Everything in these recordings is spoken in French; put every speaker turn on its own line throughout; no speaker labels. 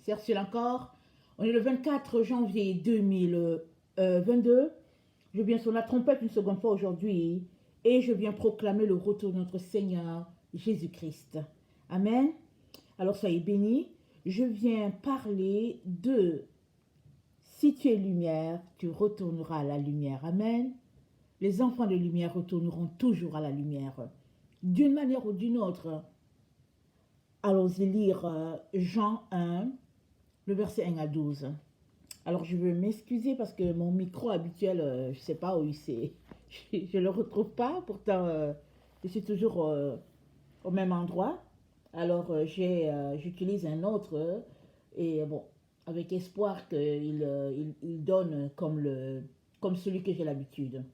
C'est reçu encore. On est le 24 janvier 2022. Je viens sur la trompette une seconde fois aujourd'hui et je viens proclamer le retour de notre Seigneur Jésus-Christ. Amen. Alors soyez bénis. Je viens parler de si tu es lumière, tu retourneras à la lumière. Amen. Les enfants de lumière retourneront toujours à la lumière. D'une manière ou d'une autre. Allons-y lire Jean 1, le verset 1 à 12. Alors je veux m'excuser parce que mon micro habituel, je ne sais pas où il s'est. Je ne le retrouve pas, pourtant je suis toujours au même endroit. Alors j'utilise un autre et bon, avec espoir qu'il donne comme celui que j'ai l'habitude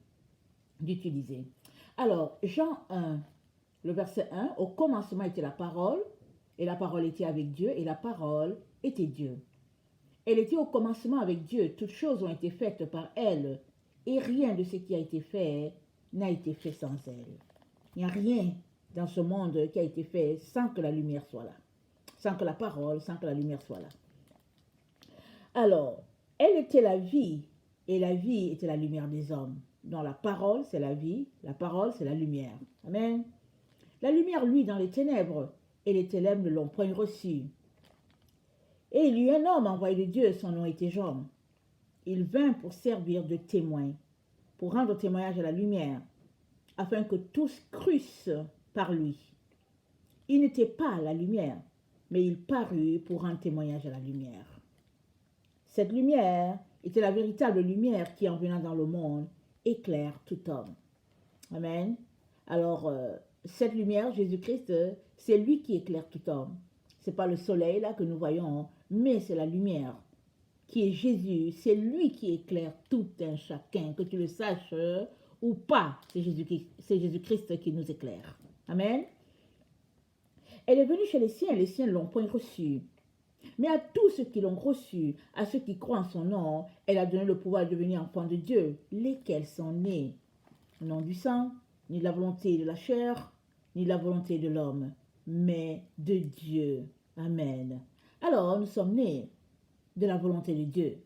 d'utiliser. Alors Jean 1, le verset 1, au commencement était la parole, et la parole était avec Dieu, et la parole était Dieu. Elle était au commencement avec Dieu, toutes choses ont été faites par elle, et rien de ce qui a été fait n'a été fait sans elle. Il n'y a rien dans ce monde qui a été fait sans que la lumière soit là, sans que la parole, sans que la lumière soit là. Alors, elle était la vie, et la vie était la lumière des hommes. Donc la parole, c'est la vie, la parole, c'est la lumière. Amen. La lumière luit dans les ténèbres, et les ténèbres ne l'ont point reçue. Et il y eut un homme envoyé de Dieu, son nom était Jean. Il vint pour servir de témoin, pour rendre témoignage à la lumière, afin que tous crussent par lui. Il n'était pas la lumière, mais il parut pour rendre témoignage à la lumière. Cette lumière était la véritable lumière qui, en venant dans le monde, éclaire tout homme. Amen. Alors, cette lumière, Jésus-Christ, c'est lui qui éclaire tout homme. Ce n'est pas le soleil là que nous voyons, mais c'est la lumière qui est Jésus. C'est lui qui éclaire tout un chacun, que tu le saches ou pas. C'est Jésus-Christ qui nous éclaire. Amen. Elle est venue chez les siens ne l'ont point reçue. Mais à tous ceux qui l'ont reçue, à ceux qui croient en son nom, elle a donné le pouvoir de devenir enfants de Dieu, lesquels sont nés, non du sang, ni de la volonté de la chair, ni de la volonté de l'homme, mais de Dieu. Amen. Alors, nous sommes nés de la volonté de Dieu.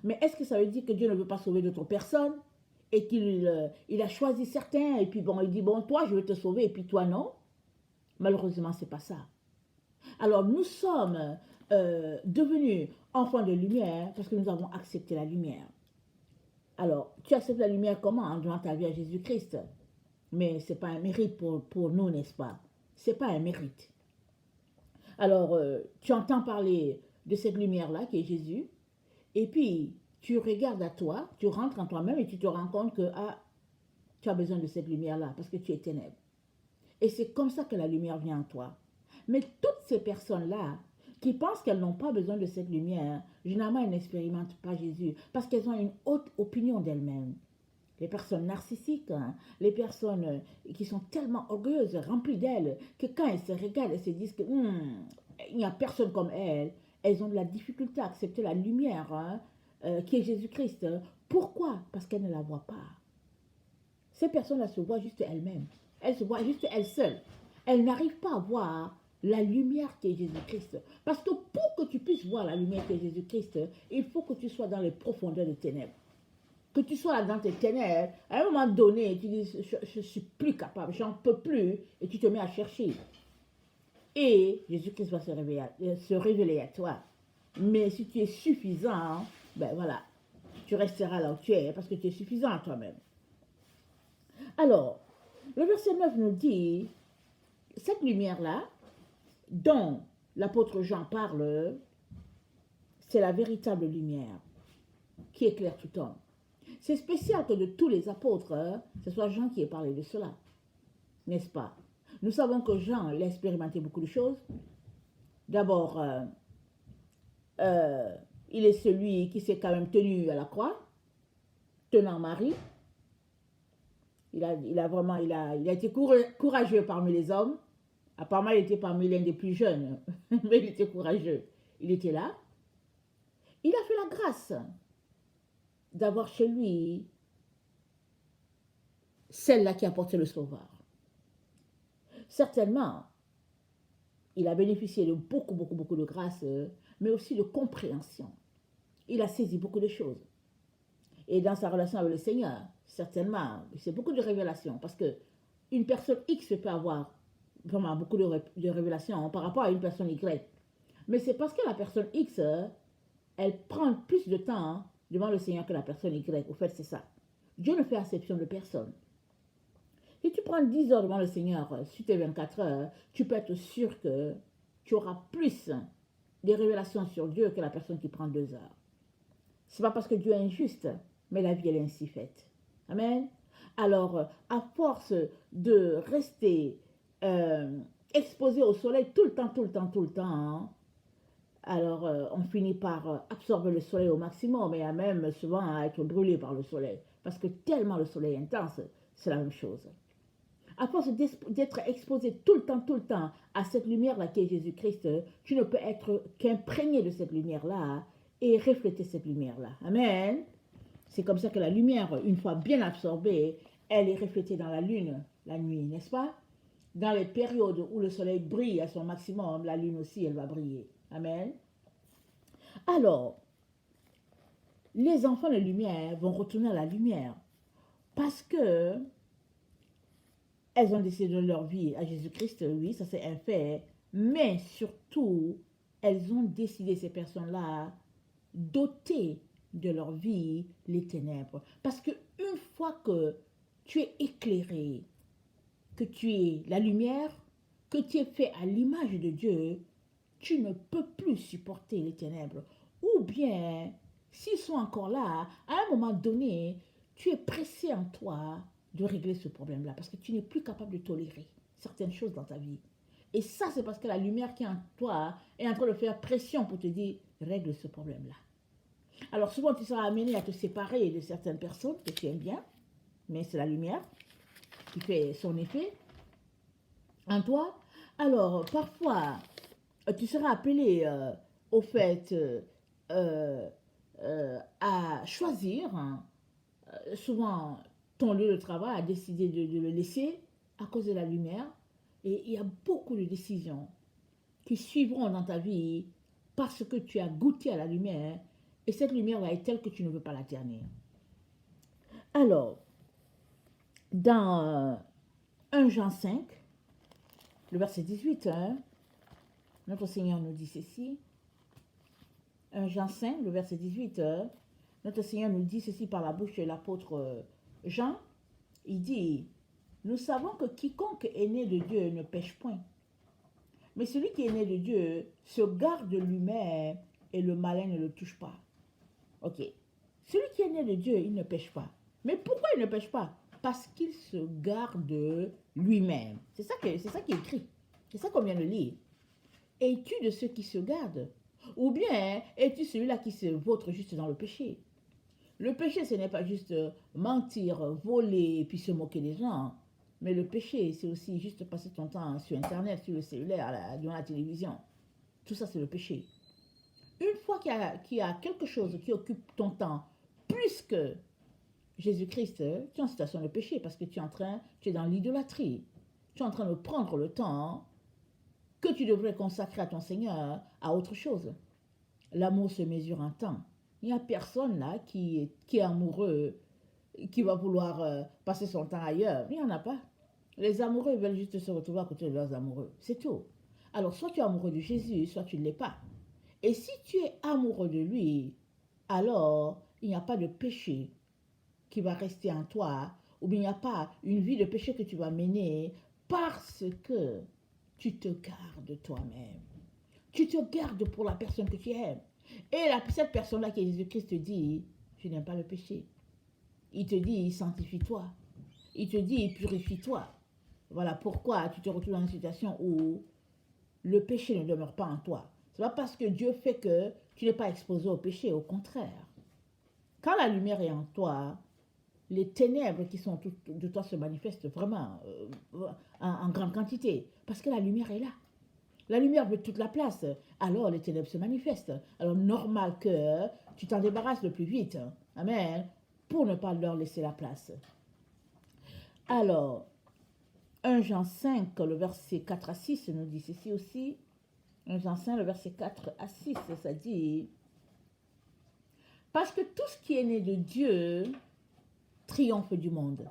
Mais est-ce que ça veut dire que Dieu ne veut pas sauver d'autres personnes et qu'il a choisi certains et puis bon, il dit, bon, toi, je vais te sauver et puis toi, non? Malheureusement, ce n'est pas ça. Alors, nous sommes devenus enfants de lumière parce que nous avons accepté la lumière. Alors, tu acceptes la lumière comment? En donnant ta vie à Jésus-Christ. Mais ce n'est pas un mérite pour nous, n'est-ce pas? Ce n'est pas un mérite. Alors, tu entends parler de cette lumière-là qui est Jésus, et puis tu regardes à toi, tu rentres en toi-même et tu te rends compte que tu as besoin de cette lumière-là parce que tu es ténèbres. Et c'est comme ça que la lumière vient en toi. Mais toutes ces personnes-là qui pensent qu'elles n'ont pas besoin de cette lumière, généralement, elles n'expérimentent pas Jésus parce qu'elles ont une haute opinion d'elles-mêmes. Les personnes narcissiques, hein, les personnes qui sont tellement orgueilleuses, remplies d'elles, que quand elles se regardent, elles se disent que il n'y a personne comme elles. Elles ont de la difficulté à accepter la lumière qui est Jésus-Christ. Pourquoi? Parce qu'elles ne la voient pas. Ces personnes-là se voient juste elles-mêmes. Elles se voient juste elles seules. Elles n'arrivent pas à voir la lumière qui est Jésus-Christ. Parce que pour que tu puisses voir la lumière qui est Jésus-Christ, il faut que tu sois dans les profondeurs des ténèbres. Que tu sois dans tes ténèbres, à un moment donné, tu dis, je ne suis plus capable, j'en peux plus, et tu te mets à chercher. Et Jésus-Christ va se révéler à toi. Mais si tu es suffisant, ben voilà, tu resteras là où tu es, parce que tu es suffisant à toi-même. Alors, le verset 9 nous dit, cette lumière-là, dont l'apôtre Jean parle, c'est la véritable lumière qui éclaire tout homme. C'est spécial que de tous les apôtres, ce soit Jean qui ait parlé de cela, n'est-ce pas? Nous savons que Jean a expérimenté beaucoup de choses. D'abord, il est celui qui s'est quand même tenu à la croix, tenant Marie. Il a été courageux parmi les hommes. Apparemment, il était parmi l'un des plus jeunes, mais il était courageux. Il était là. Il a fait la grâce d'avoir chez lui celle-là qui a porté le sauveur. Certainement, il a bénéficié de beaucoup de grâce, mais aussi de compréhension. Il a saisi beaucoup de choses. Et dans sa relation avec le Seigneur, certainement, c'est beaucoup de révélations. Parce que une personne X peut avoir vraiment beaucoup de révélations par rapport à une personne Y. Mais c'est parce que la personne X, elle prend plus de temps devant le Seigneur que la personne Y. Au fait, c'est ça. Dieu ne fait exception de personne. Si tu prends 10 heures devant le Seigneur sur tes 24 heures, tu peux être sûr que tu auras plus de révélations sur Dieu que la personne qui prend 2 heures. Ce n'est pas parce que Dieu est injuste, mais la vie, elle est ainsi faite. Amen. Alors, à force de rester exposé au soleil tout le temps, hein, alors on finit par absorber le soleil au maximum, et même souvent à être brûlé par le soleil. Parce que tellement le soleil est intense, c'est la même chose. À force d'être exposé tout le temps à cette lumière-là qui est Jésus-Christ, tu ne peux être qu'imprégné de cette lumière-là et refléter cette lumière-là. Amen. C'est comme ça que la lumière, une fois bien absorbée, elle est reflétée dans la lune la nuit, n'est-ce pas? Dans les périodes où le soleil brille à son maximum, la lune aussi, elle va briller. Amen. Alors, les enfants de lumière vont retourner à la lumière parce que elles ont décidé de leur vie à Jésus-Christ, oui, ça c'est un fait, mais surtout, elles ont décidé, ces personnes-là, d'ôter de leur vie les ténèbres. Parce que une fois que tu es éclairé, que tu es la lumière, que tu es fait à l'image de Dieu, tu ne peux plus supporter les ténèbres. Ou bien, s'ils sont encore là, à un moment donné, tu es pressé en toi de régler ce problème-là parce que tu n'es plus capable de tolérer certaines choses dans ta vie. Et ça, c'est parce que la lumière qui est en toi est en train de faire pression pour te dire, règle ce problème-là. Alors souvent, tu seras amené à te séparer de certaines personnes que tu aimes bien, mais c'est la lumière qui fait son effet en toi. Alors, parfois, tu seras appelé au fait à choisir, hein, souvent ton lieu de travail a décidé de le laisser à cause de la lumière. Et il y a beaucoup de décisions qui suivront dans ta vie parce que tu as goûté à la lumière et cette lumière va être telle que tu ne veux pas la ternir. Alors, dans 1 Jean 5, le verset 18, hein, notre Seigneur nous dit ceci. 1 Jean 5, le verset 18, notre Seigneur nous dit ceci par la bouche de l'apôtre Jean. Il dit, nous savons que quiconque est né de Dieu ne pêche point. Mais celui qui est né de Dieu se garde de lui-même et le malin ne le touche pas. Ok. Celui qui est né de Dieu, il ne pêche pas. Mais pourquoi il ne pêche pas? Parce qu'il se garde de lui-même. C'est ça qui est écrit. C'est ça qu'on vient de lire. Es-tu de ceux qui se gardent? Ou bien es-tu celui-là qui se vautre juste dans le péché? Le péché, ce n'est pas juste mentir, voler et puis se moquer des gens. Mais le péché, c'est aussi juste passer ton temps sur Internet, sur le cellulaire, devant la télévision. Tout ça, c'est le péché. Une fois qu'il y a quelque chose qui occupe ton temps, plus que Jésus-Christ, tu es en situation de péché parce que tu es dans l'idolâtrie. Tu es en train de prendre le temps que tu devrais consacrer à ton Seigneur à autre chose. L'amour se mesure en temps. Il n'y a personne là qui est amoureux, qui va vouloir passer son temps ailleurs. Il n'y en a pas. Les amoureux veulent juste se retrouver à côté de leurs amoureux. C'est tout. Alors, soit tu es amoureux de Jésus, soit tu ne l'es pas. Et si tu es amoureux de lui, alors il n'y a pas de péché qui va rester en toi, ou bien il n'y a pas une vie de péché que tu vas mener parce que tu te gardes toi-même. Tu te gardes pour la personne que tu aimes. Et cette personne-là qui est Jésus-Christ te dit, je n'aime pas le péché. Il te dit, sanctifie-toi. Il te dit, purifie-toi. Voilà pourquoi tu te retrouves dans une situation où le péché ne demeure pas en toi. Ce n'est pas parce que Dieu fait que tu n'es pas exposé au péché, au contraire. Quand la lumière est en toi, les ténèbres qui sont autour de toi se manifestent vraiment en grande quantité. Parce que la lumière est là. La lumière veut toute la place. Alors les ténèbres se manifestent. Alors normal que tu t'en débarrasses le plus vite. Amen. Pour ne pas leur laisser la place. Alors, 1 Jean 5, le verset 4 à 6 nous dit ceci aussi. Jean 5, le verset 4 à 6, ça dit, parce que tout ce qui est né de Dieu triomphe du monde.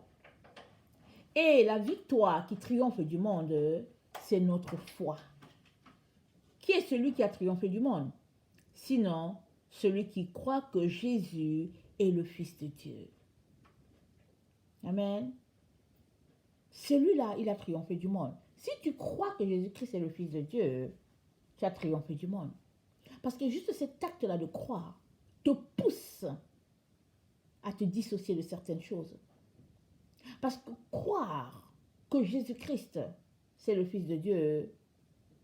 Et la victoire qui triomphe du monde, c'est notre foi. Qui est celui qui a triomphé du monde? Sinon, celui qui croit que Jésus est le Fils de Dieu. Amen. Celui-là, il a triomphé du monde. Si tu crois que Jésus-Christ est le Fils de Dieu, tu as triomphé du monde. Parce que juste cet acte-là de croire te pousse à te dissocier de certaines choses. Parce que croire que Jésus-Christ, c'est le Fils de Dieu,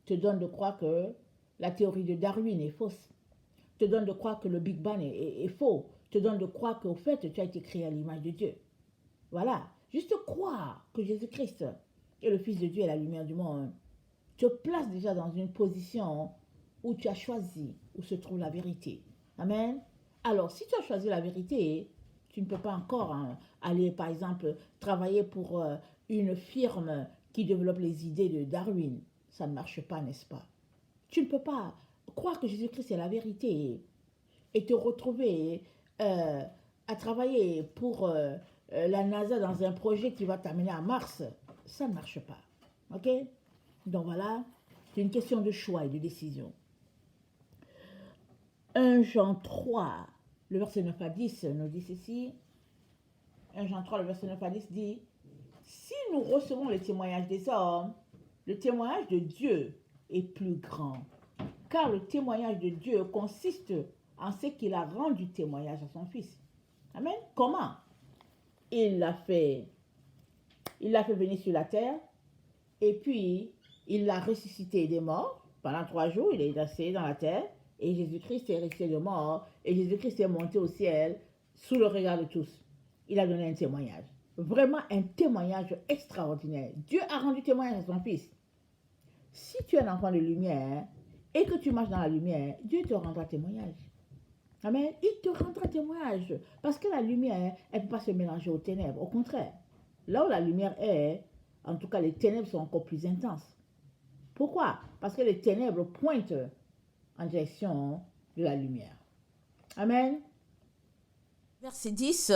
te donne de croire que la théorie de Darwin est fausse. Te donne de croire que le Big Bang est faux. Te donne de croire qu'au fait, tu as été créé à l'image de Dieu. Voilà. Juste croire que Jésus-Christ est le Fils de Dieu et la lumière du monde te place déjà dans une position où tu as choisi où se trouve la vérité. Amen. Alors, si tu as choisi la vérité, tu ne peux pas encore aller, par exemple, travailler pour une firme qui développe les idées de Darwin. Ça ne marche pas, n'est-ce pas? Tu ne peux pas croire que Jésus-Christ est la vérité et te retrouver à travailler pour la NASA dans un projet qui va t'amener à Mars. Ça ne marche pas. OK? Donc voilà, c'est une question de choix et de décision. 1 Jean 3, le verset 9 à 10 nous dit ceci. 1 Jean 3, le verset 9 à 10 dit, si nous recevons le témoignage des hommes, le témoignage de Dieu est plus grand. Car le témoignage de Dieu consiste en ce qu'il a rendu témoignage à son Fils. Amen. Comment? Il l'a fait venir sur la terre et puis il l'a ressuscité des morts. Pendant 3 jours, il est resté dans la terre et Jésus-Christ est resté de mort et Jésus-Christ est monté au ciel sous le regard de tous. Il a donné un témoignage. Vraiment un témoignage extraordinaire. Dieu a rendu témoignage à son Fils. Si tu es un enfant de lumière et que tu marches dans la lumière, Dieu te rendra témoignage. Amen. Il te rendra témoignage. Parce que la lumière, elle ne peut pas se mélanger aux ténèbres. Au contraire, là où la lumière est, en tout cas les ténèbres sont encore plus intenses. Pourquoi? Parce que les ténèbres pointent en direction de la lumière. Amen. Verset 10.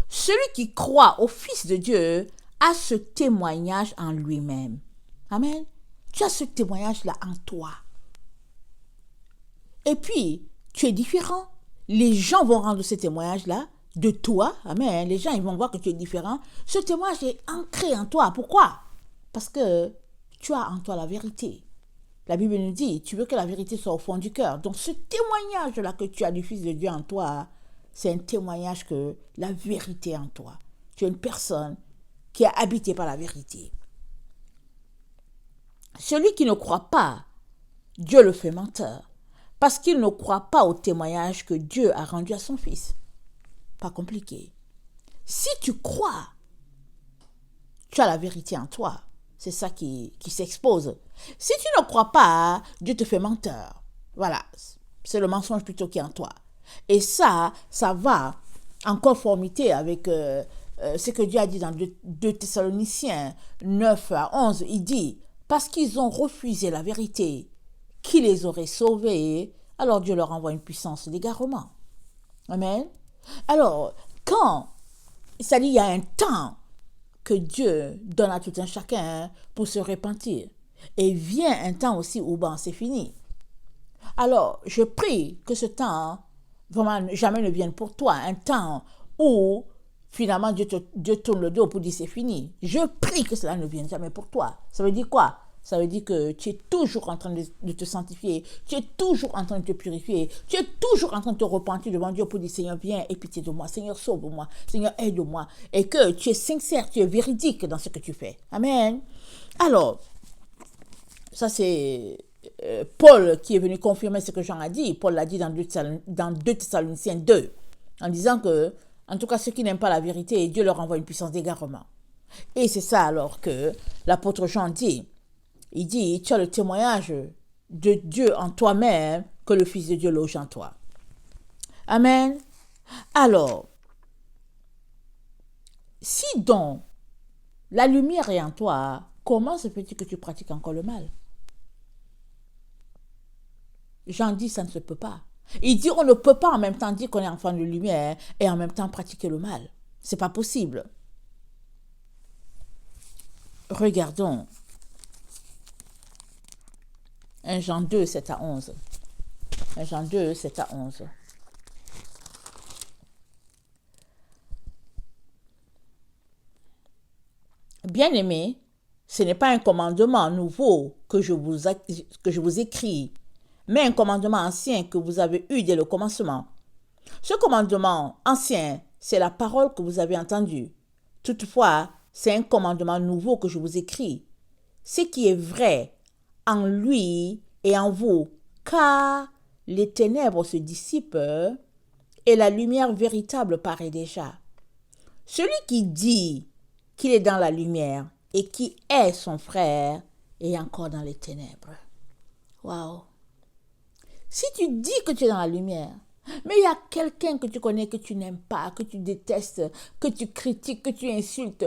Celui qui croit au Fils de Dieu a ce témoignage en lui-même. Amen. Tu as ce témoignage-là en toi. Et puis, tu es différent. Les gens vont rendre ce témoignage-là de toi. Amen. Les gens, ils vont voir que tu es différent. Ce témoignage est ancré en toi. Pourquoi? Parce que tu as en toi la vérité. La Bible nous dit, tu veux que la vérité soit au fond du cœur. Donc, ce témoignage-là que tu as du Fils de Dieu en toi, c'est un témoignage que la vérité est en toi. Tu es une personne qui est habitée par la vérité. Celui qui ne croit pas, Dieu le fait menteur. Parce qu'il ne croit pas au témoignage que Dieu a rendu à son Fils. Pas compliqué. Si tu crois, tu as la vérité en toi. C'est ça qui s'expose. Si tu ne crois pas, Dieu te fait menteur. Voilà, c'est le mensonge plutôt qui est en toi. Et ça va en conformité avec ce que Dieu a dit dans 2 Thessaloniciens 9 à 11. Il dit, parce qu'ils ont refusé la vérité qui les aurait sauvés, alors Dieu leur envoie une puissance d'égarement. Amen. Alors, quand, c'est-à-dire il y a un temps que Dieu donne à tout un chacun pour se repentir. Et vient un temps aussi où c'est fini. Alors, je prie que ce temps, vraiment, jamais ne vienne pour toi. Un temps où, finalement, Dieu tourne le dos pour dire c'est fini. Je prie que cela ne vienne jamais pour toi. Ça veut dire quoi? Ça veut dire que tu es toujours en train de te sanctifier, tu es toujours en train de te purifier, tu es toujours en train de te repentir devant Dieu pour dire Seigneur, viens, aie pitié de moi, Seigneur, sauve-moi, Seigneur, aide-moi. Et que tu es sincère, tu es véridique dans ce que tu fais. Amen. Alors, ça c'est Paul qui est venu confirmer ce que Jean a dit. Paul l'a dit dans 2 Thessaloniciens 2, en disant que, en tout cas, ceux qui n'aiment pas la vérité, Dieu leur envoie une puissance d'égarement. Et c'est ça alors que l'apôtre Jean dit. Il dit, tu as le témoignage de Dieu en toi-même que le Fils de Dieu loge en toi. Amen. Alors, si donc la lumière est en toi, comment se fait-il que tu pratiques encore le mal? Jean dit, ça ne se peut pas. Il dit, on ne peut pas en même temps dire qu'on est enfant de lumière et en même temps pratiquer le mal. C'est pas possible. Regardons 1 Jean 2, 7 à 11. 1 Jean 2, 7 à 11. Bien-aimés, ce n'est pas un commandement nouveau que je vous écris, mais un commandement ancien que vous avez eu dès le commencement. Ce commandement ancien, c'est la parole que vous avez entendue. Toutefois, c'est un commandement nouveau que je vous écris. Ce qui est vrai en lui et en vous, car les ténèbres se dissipent et la lumière véritable paraît déjà. Celui qui dit qu'il est dans la lumière et qui est son frère est encore dans les ténèbres. Waouh! Si tu dis que tu es dans la lumière, mais il y a quelqu'un que tu connais que tu n'aimes pas, que tu détestes, que tu critiques, que tu insultes,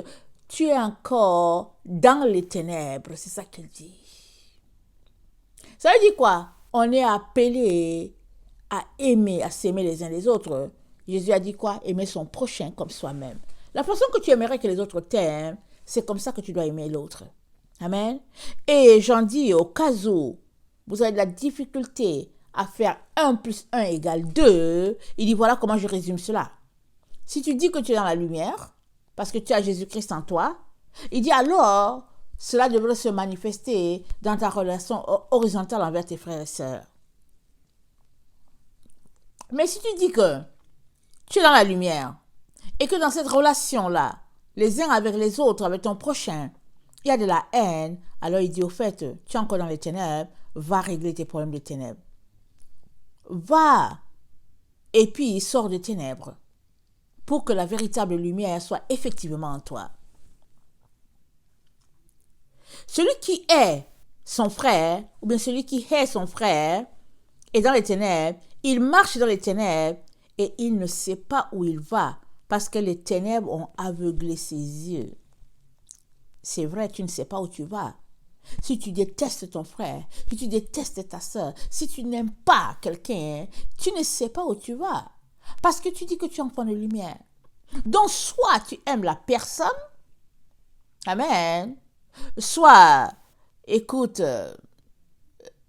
tu es encore dans les ténèbres. C'est ça qu'il dit. Ça veut dire quoi? On est appelé à aimer, à s'aimer les uns les autres. Jésus a dit quoi? Aimer son prochain comme soi-même. La façon que tu aimerais que les autres t'aiment, c'est comme ça que tu dois aimer l'autre. Amen. Et j'en dis, au cas où vous avez de la difficulté à faire 1 plus 1 égale 2, il dit voilà comment je résume cela. Si tu dis que tu es dans la lumière, parce que tu as Jésus-Christ en toi, il dit alors, cela devrait se manifester dans ta relation horizontale envers tes frères et sœurs. Mais si tu dis que tu es dans la lumière, et que dans cette relation-là, les uns avec les autres, avec ton prochain, il y a de la haine, alors il dit au fait, tu es encore dans les ténèbres, va régler tes problèmes de ténèbres. Va, et puis sors des ténèbres, pour que la véritable lumière soit effectivement en toi. Celui qui est son frère, ou bien celui qui est son frère, est dans les ténèbres, il marche dans les ténèbres, et il ne sait pas où il va, parce que les ténèbres ont aveuglé ses yeux. C'est vrai, tu ne sais pas où tu vas. Si tu détestes ton frère, si tu détestes ta soeur, si tu n'aimes pas quelqu'un, tu ne sais pas où tu vas. Parce que tu dis que tu es enfant de lumière. Donc, soit tu aimes la personne, amen, soit, écoute,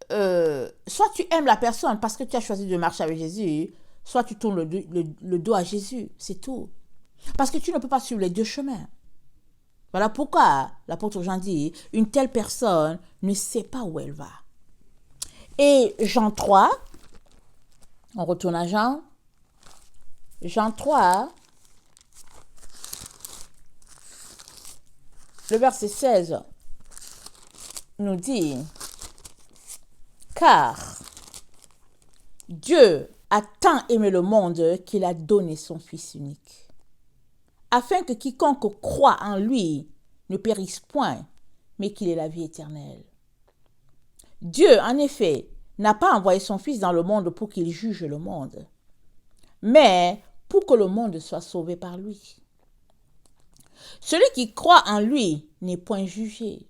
soit tu aimes la personne parce que tu as choisi de marcher avec Jésus, soit tu tournes le dos à Jésus, c'est tout. Parce que tu ne peux pas suivre les deux chemins. Voilà pourquoi l'apôtre Jean dit, une telle personne ne sait pas où elle va. Et Jean 3, on retourne à Jean. Jean 3, le verset 16 nous dit, car Dieu a tant aimé le monde qu'il a donné son Fils unique, afin que quiconque croit en lui ne périsse point, mais qu'il ait la vie éternelle. Dieu, en effet, n'a pas envoyé son Fils dans le monde pour qu'il juge le monde, mais pour que le monde soit sauvé par lui. Celui qui croit en lui n'est point jugé,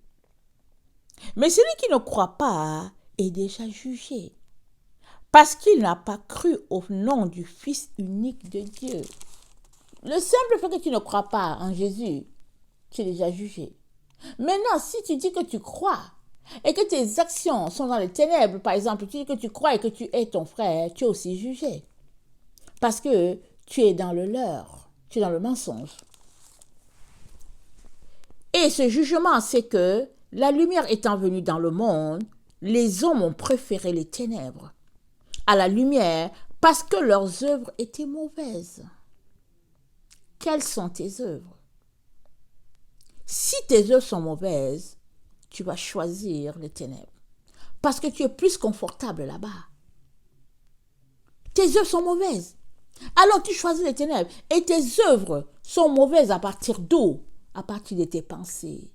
mais celui qui ne croit pas est déjà jugé, parce qu'il n'a pas cru au nom du Fils unique de Dieu. Le simple fait que tu ne crois pas en Jésus, tu es déjà jugé. Maintenant, si tu dis que tu crois et que tes actions sont dans les ténèbres, par exemple, tu dis que tu crois et que tu es ton frère, tu es aussi jugé. Parce que tu es dans le leurre, tu es dans le mensonge. Et ce jugement, c'est que la lumière étant venue dans le monde, les hommes ont préféré les ténèbres à la lumière parce que leurs œuvres étaient mauvaises. Quelles sont tes œuvres? Si tes œuvres sont mauvaises, tu vas choisir les ténèbres. Parce que tu es plus confortable là-bas. Tes œuvres sont mauvaises. Alors tu choisis les ténèbres. Et tes œuvres sont mauvaises à partir d'où? À partir de tes pensées.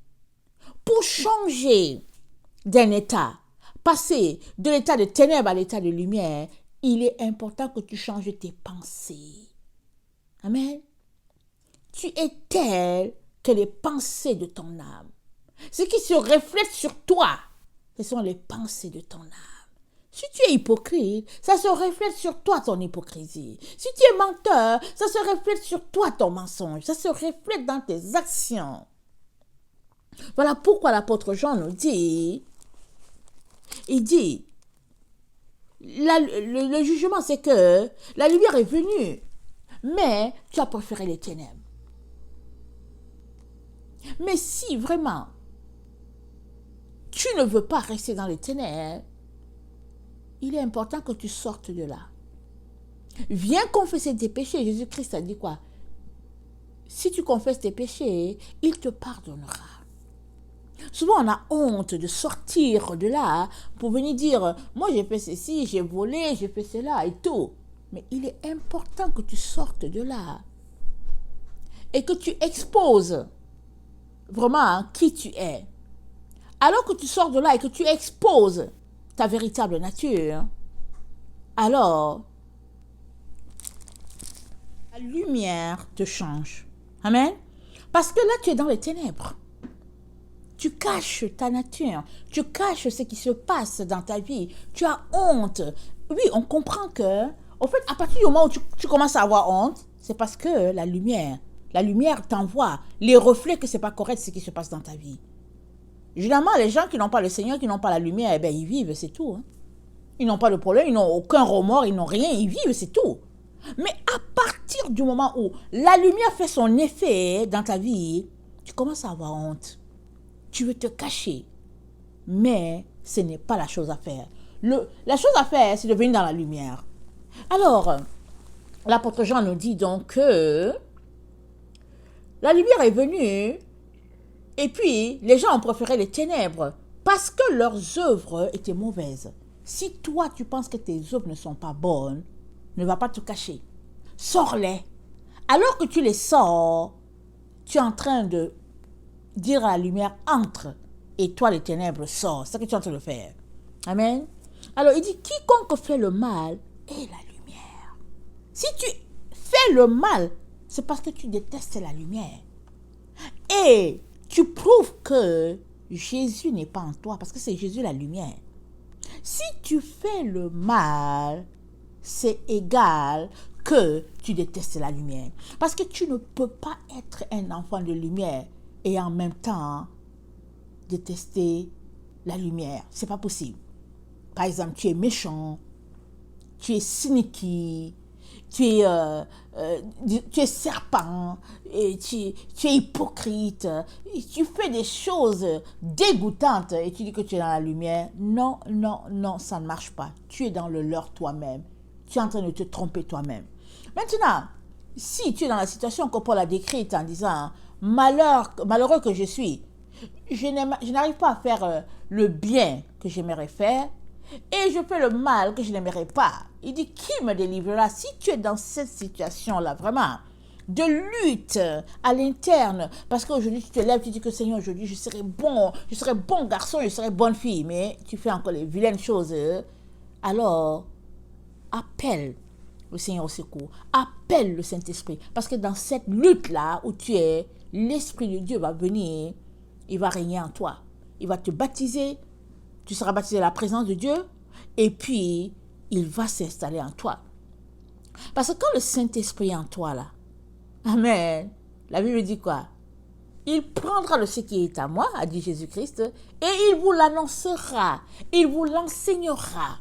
Pour changer d'un état, passer de l'état de ténèbres à l'état de lumière, il est important que tu changes tes pensées. Amen. Tu es tel que les pensées de ton âme. Ce qui se reflète sur toi, ce sont les pensées de ton âme. Si tu es hypocrite, ça se reflète sur toi ton hypocrisie. Si tu es menteur, ça se reflète sur toi ton mensonge. Ça se reflète dans tes actions. Voilà pourquoi l'apôtre Jean nous dit, il dit, le jugement c'est que la lumière est venue, mais tu as préféré les ténèbres. Mais si vraiment tu ne veux pas rester dans les ténèbres, il est important que tu sortes de là. Viens confesser tes péchés. Jésus-Christ a dit quoi? Si tu confesses tes péchés, il te pardonnera. Souvent, on a honte de sortir de là pour venir dire, moi j'ai fait ceci, j'ai volé, j'ai fait cela et tout. Mais il est important que tu sortes de là et que tu exposes vraiment qui tu es. Alors que tu sors de là et que tu exposes ta véritable nature, alors la lumière te change. Amen. Parce que là, tu es dans les ténèbres. Tu caches ta nature. Tu caches ce qui se passe dans ta vie. Tu as honte. Oui, on comprend que, en fait, à partir du moment où tu commences à avoir honte, c'est parce que la lumière t'envoie les reflets que c'est pas correct ce qui se passe dans ta vie. Généralement, les gens qui n'ont pas le Seigneur, qui n'ont pas la lumière, eh bien, ils vivent, c'est tout. Hein. Ils n'ont pas de problème, ils n'ont aucun remords, ils n'ont rien, ils vivent, c'est tout. Mais à partir du moment où la lumière fait son effet dans ta vie, tu commences à avoir honte. Tu veux te cacher. Mais ce n'est pas la chose à faire. La chose à faire, c'est de venir dans la lumière. Alors, l'apôtre Jean nous dit donc que la lumière est venue et puis les gens ont préféré les ténèbres parce que leurs œuvres étaient mauvaises. Si toi, tu penses que tes œuvres ne sont pas bonnes, ne va pas te cacher. Sors-les. Alors que tu les sors, tu es en train de dire à la lumière, entre, et toi, les ténèbres, sors. C'est ce que tu es en train de faire. Amen. Alors, il dit, quiconque fait le mal est la lumière. Si tu fais le mal, c'est parce que tu détestes la lumière. Et tu prouves que Jésus n'est pas en toi, parce que c'est Jésus la lumière. Si tu fais le mal, c'est égal que tu détestes la lumière. Parce que tu ne peux pas être un enfant de lumière et en même temps détester la lumière. C'est pas possible. Par exemple, tu es méchant, tu es sneaky, tu es serpent, et tu es hypocrite, et tu fais des choses dégoûtantes et tu dis que tu es dans la lumière. Non, non, non, ça ne marche pas. Tu es dans le leurre toi-même. Tu es en train de te tromper toi-même. Maintenant, si tu es dans la situation que Paul a décrite en disant « malheureux que je suis, je n'arrive pas à faire le bien que j'aimerais faire et je fais le mal que je n'aimerais pas. » Il dit « qui me délivrera ?» Si tu es dans cette situation-là, vraiment, de lutte à l'interne, parce qu'aujourd'hui tu te lèves, tu dis que Seigneur, aujourd'hui je serai bon garçon, je serai bonne fille, mais tu fais encore les vilaines choses, alors appelle le Seigneur au secours, appelle le Saint-Esprit, parce que dans cette lutte-là où tu es, l'Esprit de Dieu va venir, il va régner en toi, il va te baptiser, tu seras baptisé à la présence de Dieu, et puis il va s'installer en toi. Parce que quand le Saint-Esprit est en toi là, amen, la Bible dit quoi? Il prendra de ce qui est à moi, a dit Jésus-Christ, et il vous l'annoncera, il vous l'enseignera.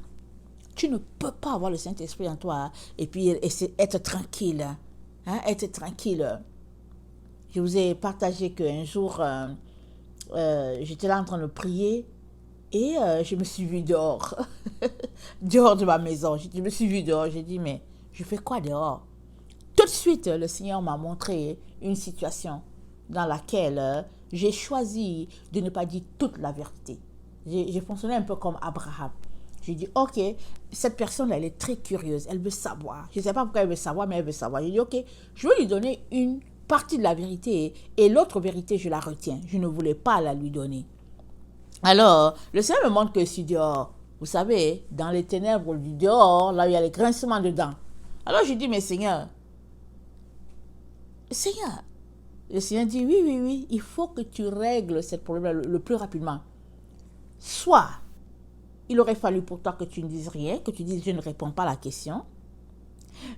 Tu ne peux pas avoir le Saint-Esprit en toi et puis être tranquille. Hein, être tranquille. Je vous ai partagé qu'un jour, j'étais là en train de prier et je me suis vue dehors. Dehors de ma maison. Je me suis vue dehors. J'ai dit, mais je fais quoi dehors? Tout de suite, le Seigneur m'a montré une situation dans laquelle j'ai choisi de ne pas dire toute la vérité. J'ai fonctionné un peu comme Abraham. J'ai dit, ok, cette personne-là, elle est très curieuse, elle veut savoir. Je ne sais pas pourquoi elle veut savoir, mais elle veut savoir. J'ai dit, ok, je vais lui donner une partie de la vérité et l'autre vérité, je la retiens. Je ne voulais pas la lui donner. Alors, le Seigneur me montre que je suis dehors. Vous savez, dans les ténèbres du dehors, là où il y a les grincements dedans. Alors, je dis, mais Seigneur, le Seigneur dit, oui, il faut que tu règles ce problème le plus rapidement. Soit il aurait fallu pour toi que tu ne dises rien, que tu dises je ne réponds pas à la question.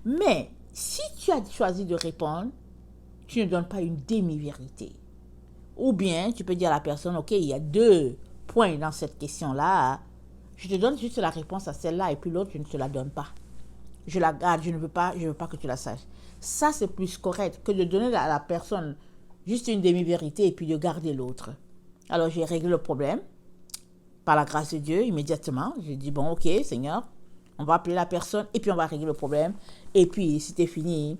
Mais si tu as choisi de répondre, tu ne donnes pas une demi-vérité. Ou bien tu peux dire à la personne, ok, il y a 2 points dans cette question-là. Je te donne juste la réponse à celle-là et puis l'autre, je ne te la donne pas. Je la garde, je veux pas que tu la saches. Ça, c'est plus correct que de donner à la personne juste une demi-vérité et puis de garder l'autre. Alors, j'ai réglé le problème par la grâce de Dieu immédiatement. J'ai dit, bon, ok, Seigneur, on va appeler la personne et puis on va régler le problème. Et puis, c'était fini.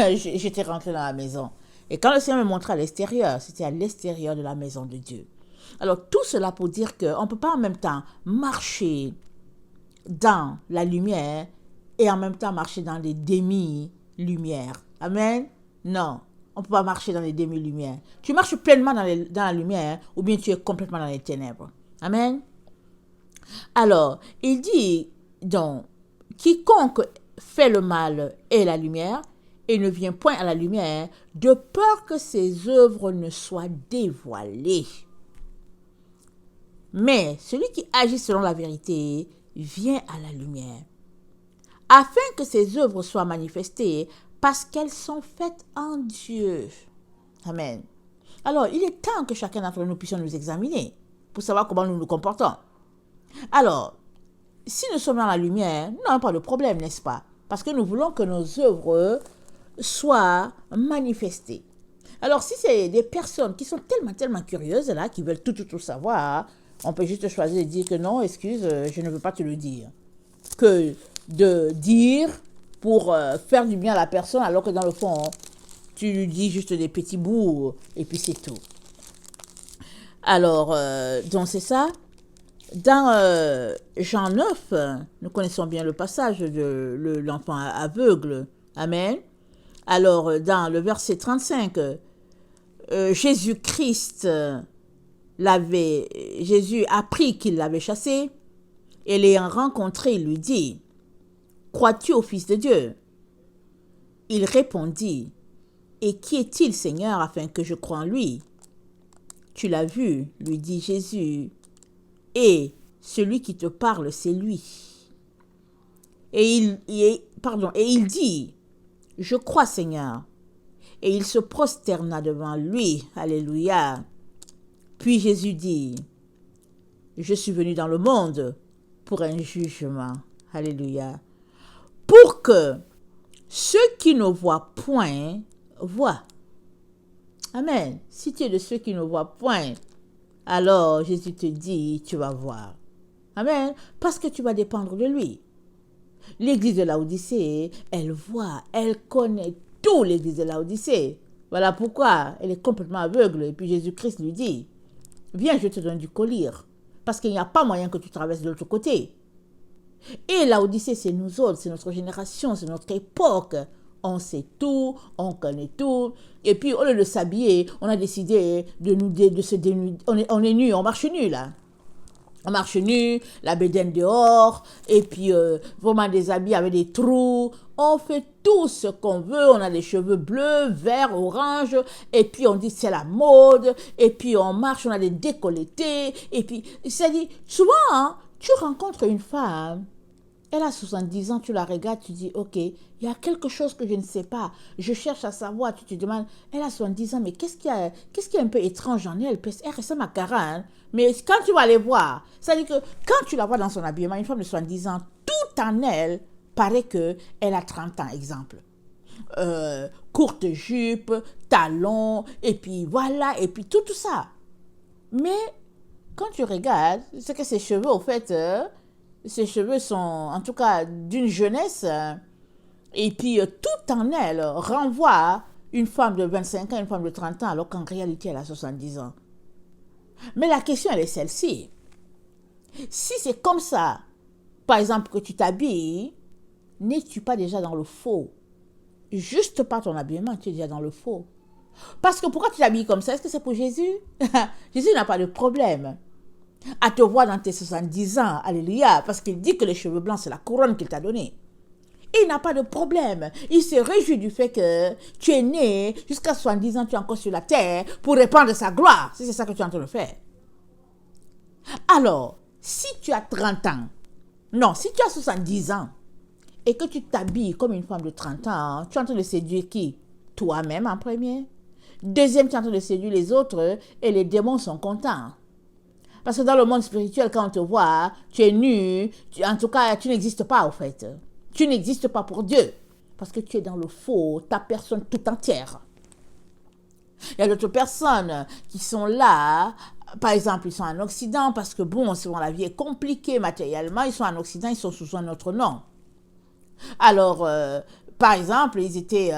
J'étais rentrée dans la maison. Et quand le Seigneur me montrait à l'extérieur, c'était à l'extérieur de la maison de Dieu. Alors, tout cela pour dire qu'on ne peut pas en même temps marcher dans la lumière et en même temps marcher dans les demi-lumières. Amen? Non, on ne peut pas marcher dans les demi-lumières. Tu marches pleinement dans la lumière ou bien tu es complètement dans les ténèbres. Amen? Alors, il dit donc, quiconque fait le mal est la lumière et ne vient point à la lumière de peur que ses œuvres ne soient dévoilées. Mais celui qui agit selon la vérité vient à la lumière, afin que ses œuvres soient manifestées parce qu'elles sont faites en Dieu. Amen. Alors, il est temps que chacun d'entre nous puissions nous examiner pour savoir comment nous nous comportons. Alors, si nous sommes dans la lumière, nous n'avons pas de problème, n'est-ce pas? Parce que nous voulons que nos œuvres soient manifestées. Alors, si c'est des personnes qui sont tellement curieuses, là, qui veulent tout savoir, on peut juste choisir de dire que non, excuse, je ne veux pas te le dire. Que de dire pour faire du bien à la personne, alors que dans le fond, tu lui dis juste des petits bouts, et puis c'est tout. Alors, donc c'est ça. Dans Jean 9, nous connaissons bien le passage de l'enfant aveugle. Amen. Alors, dans le verset 35, Jésus apprit qu'il l'avait chassé, et l'ayant rencontré, il lui dit, « Crois-tu au Fils de Dieu ?» Il répondit, « Et qui est-il, Seigneur, afin que je croie en lui ?» « Tu l'as vu, lui dit Jésus, et celui qui te parle, c'est lui. » Et il dit, « Je crois, Seigneur. » Et il se prosterna devant lui. Alléluia. Puis Jésus dit, « Je suis venu dans le monde pour un jugement. » Alléluia. Pour que ceux qui ne voient point voient. Amen. Si tu es de ceux qui ne voient point, alors Jésus te dit, tu vas voir. Amen. Parce que tu vas dépendre de lui. L'église de Laodicée, elle voit, elle connaît tout l'église de Laodicée. Voilà pourquoi elle est complètement aveugle. Et puis Jésus-Christ lui dit, viens, je te donne du collier. Parce qu'il n'y a pas moyen que tu traverses de l'autre côté. Et Laodicée, c'est nous autres, c'est notre génération, c'est notre époque. On sait tout, on connaît tout. Et puis, au lieu de s'habiller, on a décidé de se dénuder. On est nus, on marche nus là. On marche nus, la bédaine dehors, et puis vraiment des habits avec des trous. On fait tout ce qu'on veut. On a des cheveux bleus, verts, orange, et puis on dit c'est la mode. Et puis on marche, on a des décolletés. Et puis, c'est-à-dire, souvent, hein, tu rencontres une femme. Elle a 70 ans, tu la regardes, tu dis, ok, il y a quelque chose que je ne sais pas. Je cherche à savoir, tu te demandes, elle a 70 ans, mais qu'est-ce qui est un peu étrange en elle? Elle ressemble à Karen, mais quand tu vas aller voir, c'est-à-dire que quand tu la vois dans son habillement, une femme de 70 ans, tout en elle paraît qu'elle a 30 ans, exemple. Courte jupe, talons, et puis voilà, et puis tout ça. Mais quand tu regardes, c'est que ses cheveux, au fait... ses cheveux sont, en tout cas, d'une jeunesse. Et puis, tout en elle renvoie une femme de 25 ans, une femme de 30 ans, alors qu'en réalité, elle a 70 ans. Mais la question, elle est celle-ci. Si c'est comme ça, par exemple, que tu t'habilles, n'es-tu pas déjà dans le faux? Juste par ton habillement, tu es déjà dans le faux. Parce que pourquoi tu t'habilles comme ça? Est-ce que c'est pour Jésus? Jésus n'a pas de problème à te voir dans tes 70 ans, alléluia, parce qu'il dit que les cheveux blancs, c'est la couronne qu'il t'a donnée. Il n'a pas de problème. Il se réjouit du fait que tu es né, jusqu'à 70 ans, tu es encore sur la terre pour répandre sa gloire. Si c'est ça que tu es en train de faire. Alors, si tu as 30 ans, non, si tu as 70 ans, et que tu t'habilles comme une femme de 30 ans, tu es en train de séduire qui? Toi-même en premier. Deuxième, tu es en train de séduire les autres et les démons sont contents. Parce que dans le monde spirituel, quand on te voit, tu es nu, en tout cas, tu n'existes pas, au fait. Tu n'existes pas pour Dieu. Parce que tu es dans le faux, ta personne tout entière. Il y a d'autres personnes qui sont là, par exemple, ils sont en Occident, parce que bon, souvent la vie est compliquée matériellement, ils sont en Occident, ils sont sous un autre nom. Alors, par exemple, ils étaient,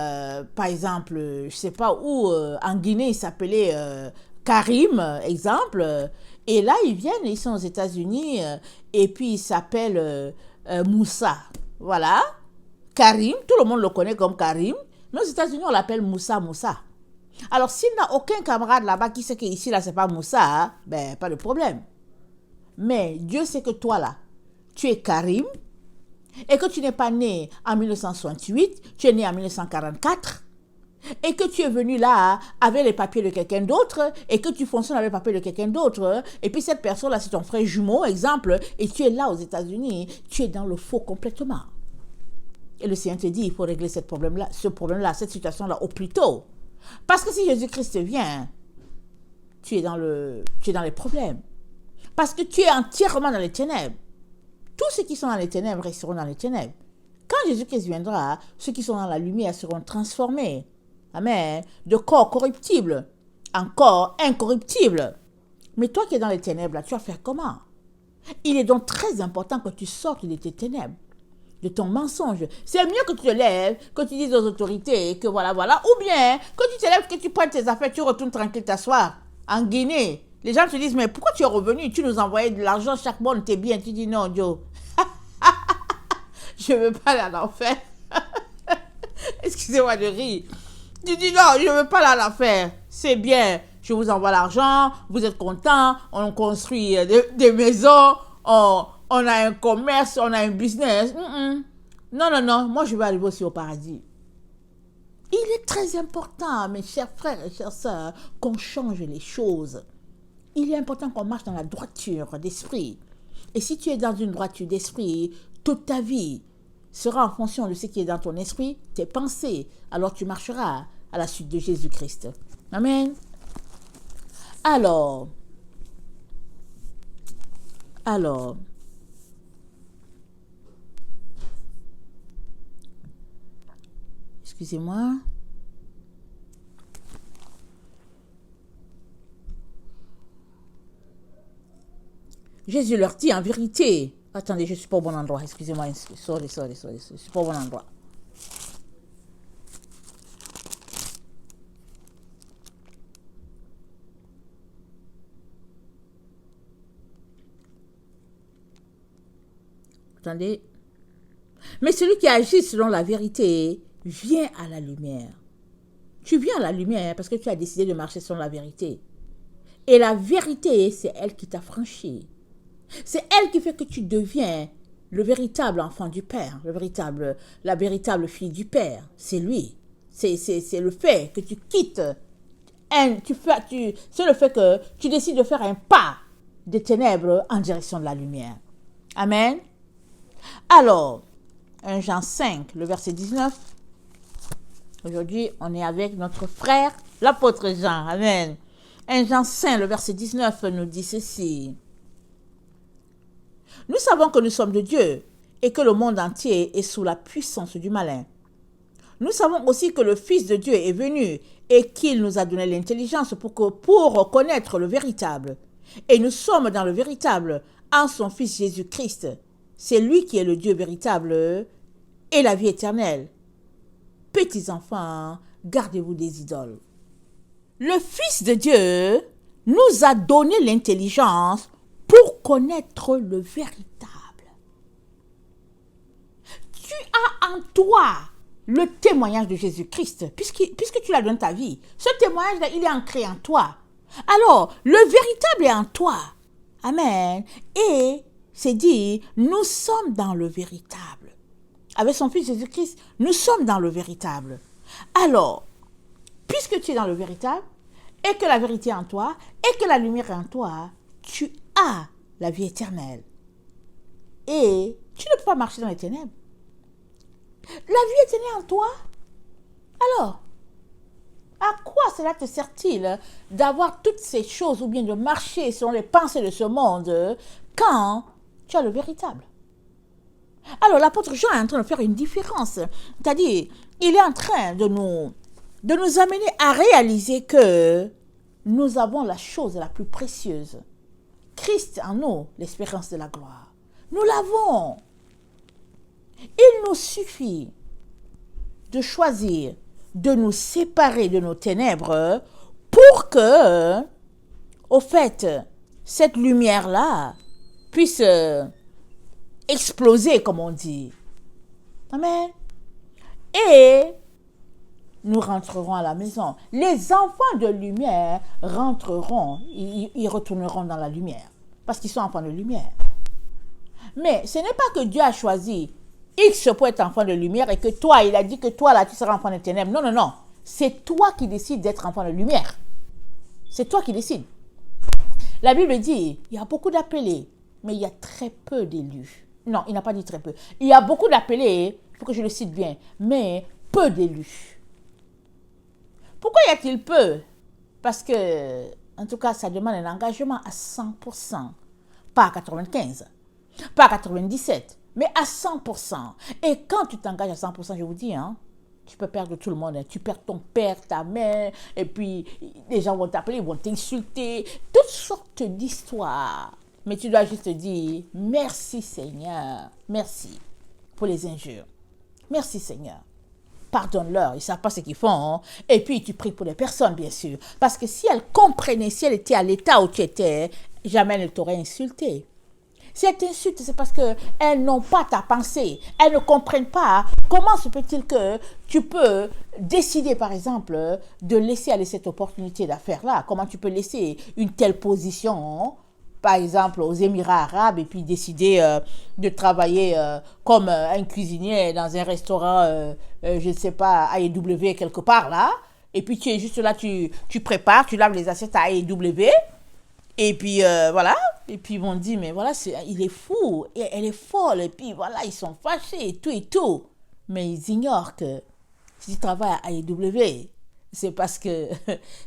par exemple, je sais pas où, en Guinée, ils s'appelaient Karim, exemple. Et là, ils viennent, ils sont aux États-Unis, et puis ils s'appellent Moussa. Voilà. Karim, tout le monde le connaît comme Karim. Mais aux États-Unis, on l'appelle Moussa Moussa. Alors, s'il n'a aucun camarade là-bas qui sait qu'ici, là, c'est pas Moussa, hein, ben, pas de problème. Mais Dieu sait que toi, là, tu es Karim, et que tu n'es pas né en 1968, tu es né en 1944, et que tu es venu là avec les papiers de quelqu'un d'autre, et que tu fonctionnes avec les papiers de quelqu'un d'autre, et puis cette personne-là, c'est ton frère jumeau, exemple, et tu es là aux États-Unis, tu es dans le faux complètement. Et le Seigneur te dit, il faut régler ce problème-là, cette situation-là au plus tôt. Parce que si Jésus-Christ vient, tu es dans les problèmes. Parce que tu es entièrement dans les ténèbres. Tous ceux qui sont dans les ténèbres resteront dans les ténèbres. Quand Jésus-Christ viendra, ceux qui sont dans la lumière seront transformés. Amen. De corps corruptibles en corps incorruptible. Mais toi qui es dans les ténèbres, là, tu vas faire comment? Il est donc très important que tu sortes de tes ténèbres, de ton mensonge. C'est mieux que tu te lèves, que tu dises aux autorités que voilà, ou bien que tu te lèves, que tu prennes tes affaires, tu retournes tranquille t'asseoir. En Guinée, les gens te disent, mais pourquoi tu es revenu? Tu nous envoyais de l'argent chaque mois, on était bien. Tu dis, non, Joe, je ne veux pas aller en enfer. Excusez-moi de rire. Tu dis, non, je ne veux pas aller en enfer. C'est bien, je vous envoie l'argent, vous êtes contents, on construit des maisons, on a un commerce, on a un business. Non, moi je veux arriver aussi au paradis. Il est très important, mes chers frères et chères sœurs, qu'on change les choses. Il est important qu'on marche dans la droiture d'esprit. Et si tu es dans une droiture d'esprit, toute ta vie sera en fonction de ce qui est dans ton esprit, tes pensées. Alors tu marcheras à la suite de Jésus-Christ. Amen. Alors, excusez-moi. Jésus leur dit en vérité. Attendez, je ne suis pas au bon endroit. Excusez-moi. Sorry. Je ne suis pas au bon endroit. Attendez. Mais celui qui agit selon la vérité vient à la lumière. Tu viens à la lumière parce que tu as décidé de marcher selon la vérité. Et la vérité, c'est elle qui t'a franchi. C'est elle qui fait que tu deviens le véritable enfant du Père, la véritable fille du Père. C'est lui. C'est le fait que tu quittes, c'est le fait que tu décides de faire un pas des ténèbres en direction de la lumière. Amen. Alors, 1 Jean 5, le verset 19. Aujourd'hui, on est avec notre frère, l'apôtre Jean. Amen. 1 Jean 5, le verset 19 nous dit ceci. Nous savons que nous sommes de Dieu et que le monde entier est sous la puissance du malin. Nous savons aussi que le Fils de Dieu est venu et qu'il nous a donné l'intelligence pour connaître le véritable. Et nous sommes dans le véritable en son Fils Jésus-Christ. C'est lui qui est le Dieu véritable et la vie éternelle. Petits enfants, gardez-vous des idoles. Le Fils de Dieu nous a donné l'intelligence pour connaître le véritable. Tu as en toi le témoignage de Jésus-Christ, puisque tu l'as dans ta vie. Ce témoignage-là, il est ancré en toi. Alors, le véritable est en toi. Amen. Et c'est dit, nous sommes dans le véritable. Avec son Fils Jésus-Christ, nous sommes dans le véritable. Alors, puisque tu es dans le véritable, et que la vérité est en toi, et que la lumière est en toi, tu as la vie éternelle. Et tu ne peux pas marcher dans les ténèbres. La vie éternelle en toi. Alors, à quoi cela te sert-il d'avoir toutes ces choses ou bien de marcher selon les pensées de ce monde quand tu as le véritable? Alors, l'apôtre Jean est en train de faire une différence. C'est-à-dire, il est en train de nous amener à réaliser que nous avons la chose la plus précieuse. Christ en nous, l'espérance de la gloire. Nous l'avons. Il nous suffit de choisir de nous séparer de nos ténèbres pour que, au fait, cette lumière-là puisse exploser, comme on dit. Amen. Et nous rentrerons à la maison. Les enfants de lumière rentreront, ils retourneront dans la lumière, parce qu'ils sont enfants de lumière. Mais ce n'est pas que Dieu a choisi X pour être enfant de lumière et que toi, il a dit que toi, là, tu seras enfant de ténèbres. Non, non, non. C'est toi qui décides d'être enfant de lumière. C'est toi qui décides. La Bible dit, il y a beaucoup d'appelés, mais il y a très peu d'élus. Non, il n'a pas dit très peu. Il y a beaucoup d'appelés, il faut que je le cite bien, mais peu d'élus. Pourquoi y a-t-il peu? Parce que, en tout cas, ça demande un engagement à 100%, pas à 95%, pas à 97%, mais à 100%. Et quand tu t'engages à 100%, je vous dis, hein, tu peux perdre tout le monde. Hein. Tu perds ton père, ta mère, et puis les gens vont t'appeler, ils vont t'insulter, toutes sortes d'histoires. Mais tu dois juste dire, merci Seigneur, merci pour les injures. Merci Seigneur. Pardonne-leur, ils ne savent pas ce qu'ils font. Hein. Et puis tu pries pour les personnes, bien sûr. Parce que si elles comprenaient, si elles étaient à l'état où tu étais, jamais elles ne t'auraient insulté. Si elles t'insultent, c'est parce qu'elles n'ont pas ta pensée. Elles ne comprennent pas comment se peut-il que tu peux décider, par exemple, de laisser aller cette opportunité d'affaires-là. Comment tu peux laisser une telle position, par exemple, aux Émirats arabes et puis décider de travailler comme un cuisinier dans un restaurant, je ne sais pas, AEW quelque part là. Et puis tu es juste là, tu prépares, tu laves les assiettes à AEW. Et puis voilà, et puis ils vont dire, mais voilà, il est fou, et elle est folle, et puis voilà, ils sont fâchés, et tout. Mais ils ignorent que si tu travailles à AEW, c'est parce que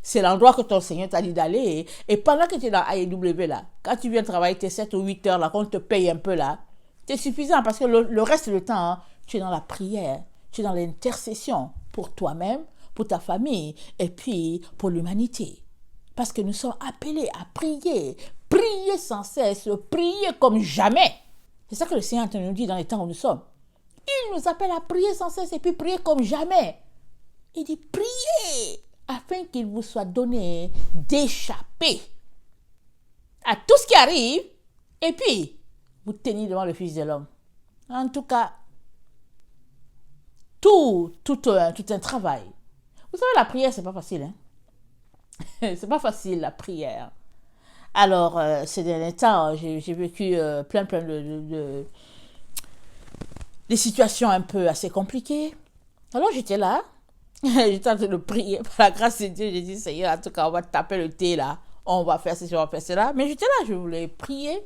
c'est l'endroit que ton Seigneur t'a dit d'aller. Et pendant que tu es dans AEW là, quand tu viens travailler tes 7 ou 8 heures là, qu'on te paye un peu là, c'est suffisant parce que le reste du temps, hein, tu es dans la prière, tu es dans l'intercession pour toi-même, pour ta famille, et puis pour l'humanité. Parce que nous sommes appelés à prier, prier sans cesse, prier comme jamais. C'est ça que le Seigneur nous dit dans les temps où nous sommes. Il nous appelle à prier sans cesse et puis prier comme jamais. Il dit priez afin qu'il vous soit donné d'échapper à tout ce qui arrive et puis vous tenir devant le Fils de l'homme. En tout cas, tout un travail. Vous savez, la prière, c'est pas facile, hein? C'est pas facile la prière. Alors, ces derniers temps, j'ai vécu plein de situations un peu assez compliquées. Alors, j'étais là, j'étais en train de prier. Par la grâce de Dieu, j'ai dit, Seigneur, en tout cas, on va taper le thé là. On va faire ceci, on va faire cela. Mais j'étais là, je voulais prier.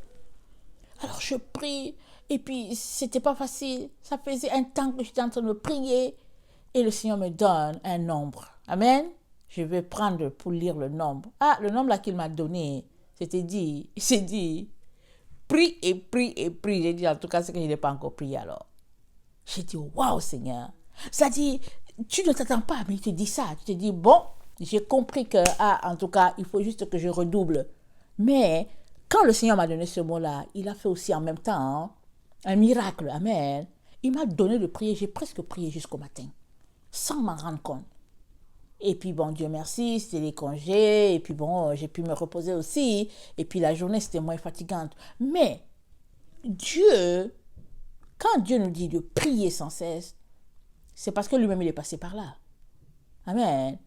Alors, je prie. Et puis, c'était pas facile. Ça faisait un temps que j'étais en train de prier. Et le Seigneur me donne un nombre. Amen. Je vais prendre pour lire le nombre. Ah, le nombre là qu'il m'a donné, c'est dit, prie et prie et prie. J'ai dit, en tout cas, c'est que je n'ai pas encore prié alors. J'ai dit, waouh Seigneur. Ça dit, tu ne t'attends pas, mais il te dit ça. Tu te dis, bon, j'ai compris que, en tout cas, il faut juste que je redouble. Mais, quand le Seigneur m'a donné ce mot-là, il a fait aussi en même temps un miracle. Amen. Il m'a donné de prier. J'ai presque prié jusqu'au matin, sans m'en rendre compte. Et puis, bon, Dieu merci, c'était les congés. Et puis, bon, j'ai pu me reposer aussi. Et puis, la journée, c'était moins fatigante. Mais, Dieu, quand Dieu nous dit de prier sans cesse, c'est parce que lui-même, il est passé par là. Amen.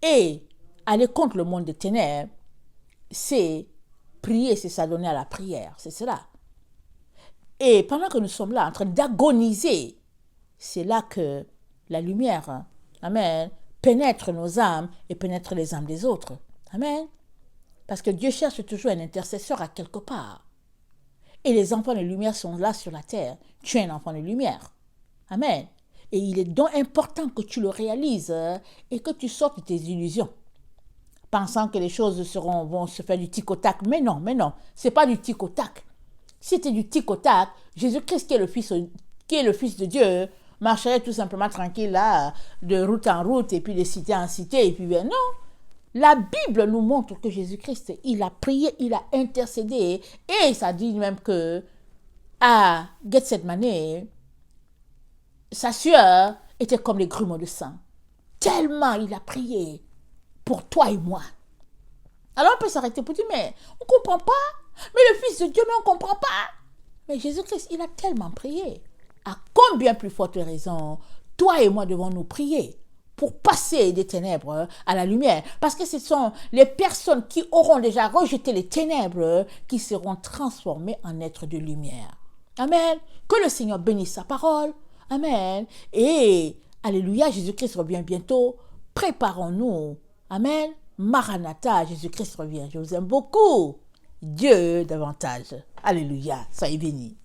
Et aller contre le monde des ténèbres, c'est prier, c'est s'adonner à la prière. C'est cela. Et pendant que nous sommes là, en train d'agoniser, c'est là que la lumière, amen, pénètre nos âmes et pénètre les âmes des autres. Amen. Parce que Dieu cherche toujours un intercesseur à quelque part. Et les enfants de lumière sont là sur la terre. Tu es un enfant de lumière. Amen. Et il est donc important que tu le réalises et que tu sortes de tes illusions. Pensant que les choses vont se faire du tic-au-tac. Mais non, ce n'est pas du tic-au-tac. Si c'était du tic-au-tac, Jésus-Christ qui est le Fils de Dieu, marcherait tout simplement tranquille là, de route en route et puis de cité en cité. Et puis non, la Bible nous montre que Jésus-Christ, il a prié, il a intercédé. Et ça dit même que à Gethsemane, sa sueur était comme les grumeaux de sang. Tellement il a prié pour toi et moi. Alors on peut s'arrêter pour dire, mais on ne comprend pas. Mais le Fils de Dieu, mais on ne comprend pas. Mais Jésus-Christ, il a tellement prié. À combien plus forte raison, toi et moi devons nous prier pour passer des ténèbres à la lumière. Parce que ce sont les personnes qui auront déjà rejeté les ténèbres qui seront transformées en êtres de lumière. Amen. Que le Seigneur bénisse sa parole. Amen. Et alléluia, Jésus-Christ revient bientôt. Préparons-nous. Amen. Maranatha, Jésus-Christ revient. Je vous aime beaucoup. Dieu davantage. Alléluia. Soyez bénis.